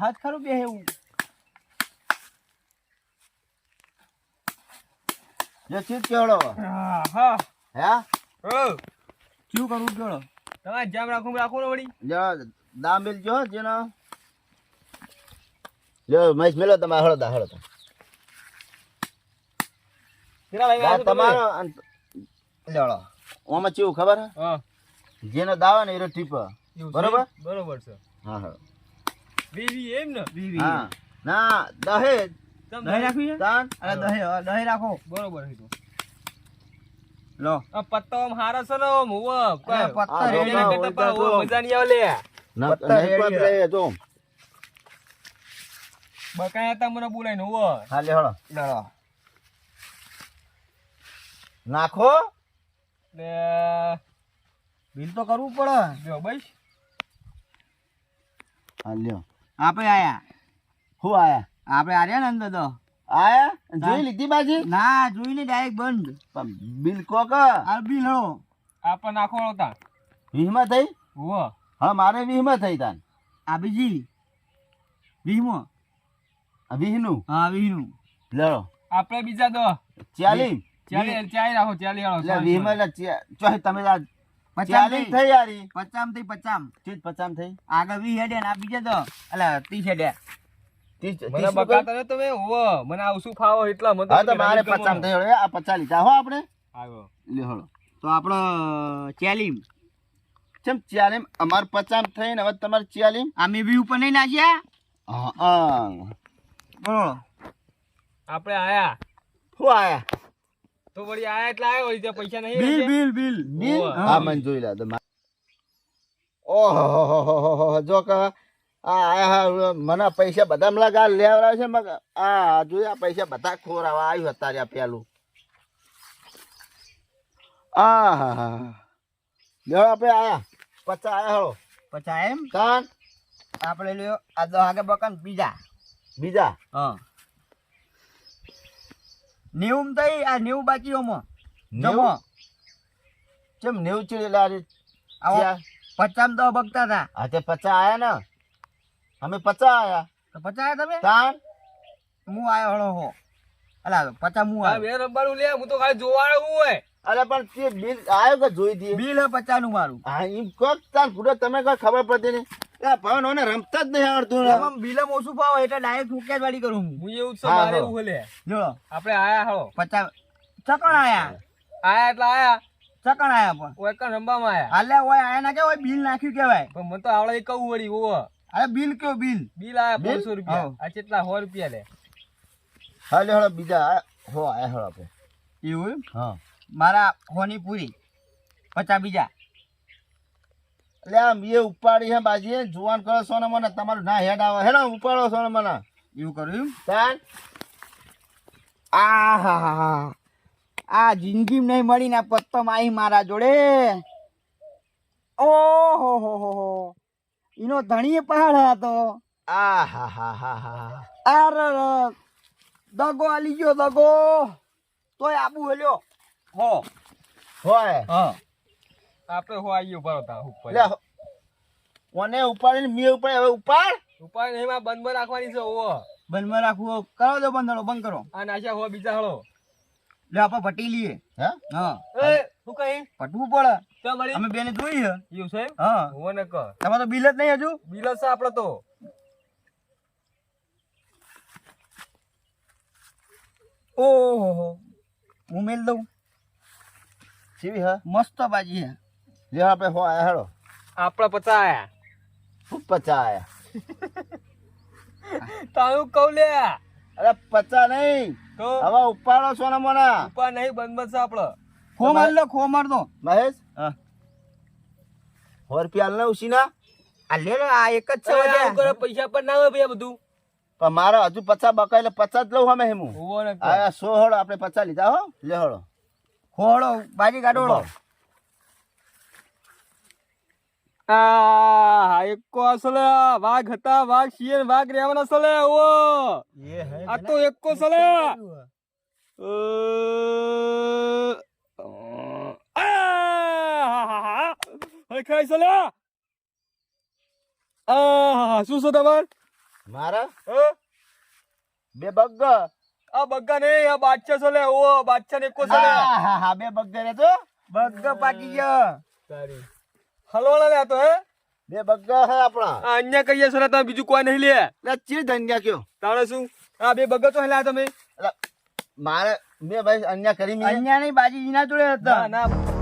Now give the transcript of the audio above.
હાથ ખરું બે એવું જો ચીજ કેવડો હા હે શું કરવું કેવડો તમારે જામ રાખો ને વળી જો દામ મિલ જો જેનો જો મહેશ મેલો તમે હળો તમારો લેવડો ઓમાં ચેવું ખબર હે જેનો દાવા ને એનો ટીપ બરોબર છે હા હા વીવી એમ ને વીવી હા ના દહેજ દહીં રાખવી છે તાન અરે દહીં રાખો બરોબર છે તો લો આ પત્તો આમ હારો છે ને આમ હુવ પત્તા રેડી કરતા હુવ મજા નહીં આવે લે પત્તા રેડી લે જો બકાયા તા મને બોલાય ને હુવ હા લે હળો લો નાખો લે બિલ તો કરવું પડે જો બસ હા લ્યો આપણે આયા હું આયા આપણે આર્યા ને અંદર તો આયા જોઈ લીધી બાજી ના જોઈને ડાયરેક્ટ બંધ બિલ કોક આ બિલ હો આપણ નાખો હતા વીહમાં થઈ હુવ હા મારે વીહમાં થઈ તાન આ બીજી વીમો વીહનું હા વીનું લેડો આપણે બીજા દો 40 ચાલી રાખો 40 વાળો લે વીહમાં ચોહી તમે 40 થઈ યારી 50 થી 50 ચીજ 50 થઈ આગળ 20 હેડે ને આ બીજા દો એટલે 30 હેડે 30 મને બકાતા ને તમે હો મને આવ શું ફાવો એટલા મને હા તો મારે 50 થઈ હવે આ 50 લીધા હો આપણે આવ્યો લે હળો તો આપણો 40 ચમ 40 અમાર 50 થઈને હવે તમારે 40 આમે બી ઉપર નહીં નાખ્યા હા બોલો આપણે આયા હું આયા તો વળી આયા એટલે આયો વળી ત્યાં પૈસા નહીં બિલ હા મને જોઈ લે તો ઓહો જો કે આ મને પૈસા બધા મળા લેવડાવે છે મગ આ જોયા પૈસા બધા ખોરાવા આવ્યું હતા રહ્યા પેલું આ હા હા લેવા આપણે આયા 50 આયા હળો 50 એમ કાન આપણે લ્યો આ દો આગળ બકન બીજા હા 90 થઈ આ 90 બાકી ઓમો જમો ચમ 90 ચીડી લારી આવો 50 તો બકતા હતા હા તે 50 આયા ને અમે 50 આયા તો 50 આયા તમે કાન હું આયો હળો હો અલા 50 હું આયો બે રંબાનું લે હું તો ખાલી જોવાળો હું હોય અરે પણ તે બિલ આયો કે જોઈ દે બિલ 50 નું મારું હા એમ કોક તાર પૂરો તમે કોઈ ખબર પડતી નહીં એ ભવન ઓને રમતા જ નહીં આવડતું એમાં બિલ ઓછું ભાવ એટલે ડાયરેક્ટ ફૂકેજ વાળી કરું હું એવું છે હા, મારે હા. એવું લે જો આપણે આયા હળો 50 ચકણ આયા એટલે આયા ચકણ આયા પણ ઓય કણ રંબામાં આયા હાલે ઓય આયા ના કે ઓય બિલ નાખ્યું કેવાય પણ મને તો આવડે કહું વળી ઓવો અરે બિલ કયો બિલ બિલ આયા બિલ? 500 રૂપિયા હા. આ કેટલા 100 રૂપિયા લે હાલે હળો બીજા હો આયા હળો આપણે એવું એમ? હા મારા હોની પૂરી 50 બીજા એટલે આમ એ ઉપાડી હે બાજી જુવાન કરો સોને મને તમારું ના હેડ આવે હેડો ઉપાડો સોને મને એવું કર્યું એમ? તાન આ હા હા આ જિંદગી નહીં મળી ને પત્તો માહી મારા જોડે ઓહો હો એનો ધણીએ પહાડ હતો આ હા હા હા હા અર દગો આલી ગયો દગો તોય આબુ હેલ્યો હો હોય હા આપણે હો આયો ભરતા ઉપર લે ઓને ઉપાડીને મે ઉપાડ હવે ઉપાડ ઉપર નહીં માં બંધ રાખવાની છે ઓવો બંધ રાખવું કરો દો બંધ કરો આ નાશા હો બીજા હળો લે આપણે પટી લઈએ હે હા એ શું કહી પટવું પડે તો મળી અમે બેને જોઈ છે એવું છે હા હો ને ક તમારે તો બિલ જ નહીં હજુ બિલ છે આપણે તો ઓહો હું મેલ દઉં સીવી હા મસ્ત બાજી હે લે આપણે હો આયા હેડો આપણે 50 આયા ખૂબ 50 આયા તારું કહું લે અરે 50 નહીં તો હવે ઉપાડો સોને મને ઉપર નહીં બંધ છે આપણે ખો માર લો ખો માર દો મહેશ હા 100 રૂપિયા આલને ઉસીના આ લે લો આ એક જ છે આવું વધ્યા. કરે પૈસા પર ના હોય ભૈયા બધું પણ મારે હજુ 50 બકા એટલે 50 જ લઉં હમે હેમું ઓવો ને ક આ 100 હળો આપણે 50 લીધા હો લે હળો ખોળો બાજી કાઢોળો આ એકો અસલે વાઘ હતા વાઘ શિયર વાઘ રહેવાના સલે ઓ આ તો એકો સલે ખાઈ સલે શું છે તમાર મારા હા? 2 બગ્ગા. આ બગ્ગા નહીં, આ બાદશાહ છે લે ઓ બાદશાહ ને એકો છે લે. હા 2 બગ્ગા રે તો બગ્ગા પાકી ગયા. તારી હલવાળા લે આ તો હે 2 બગ્ગા હે આપણા. આ અન્ય કહીએ છે તમે બીજું કોઈ નહીં લે. એટલે ચી ધન્યા કયો તાણે શું આ 2 બગ્ગા તો હેલા તમે એટલે મારે મેં ભાઈ અન્યા કરી મેં અહીંયા નહીં બાજી ના જોડે હતા. ના ના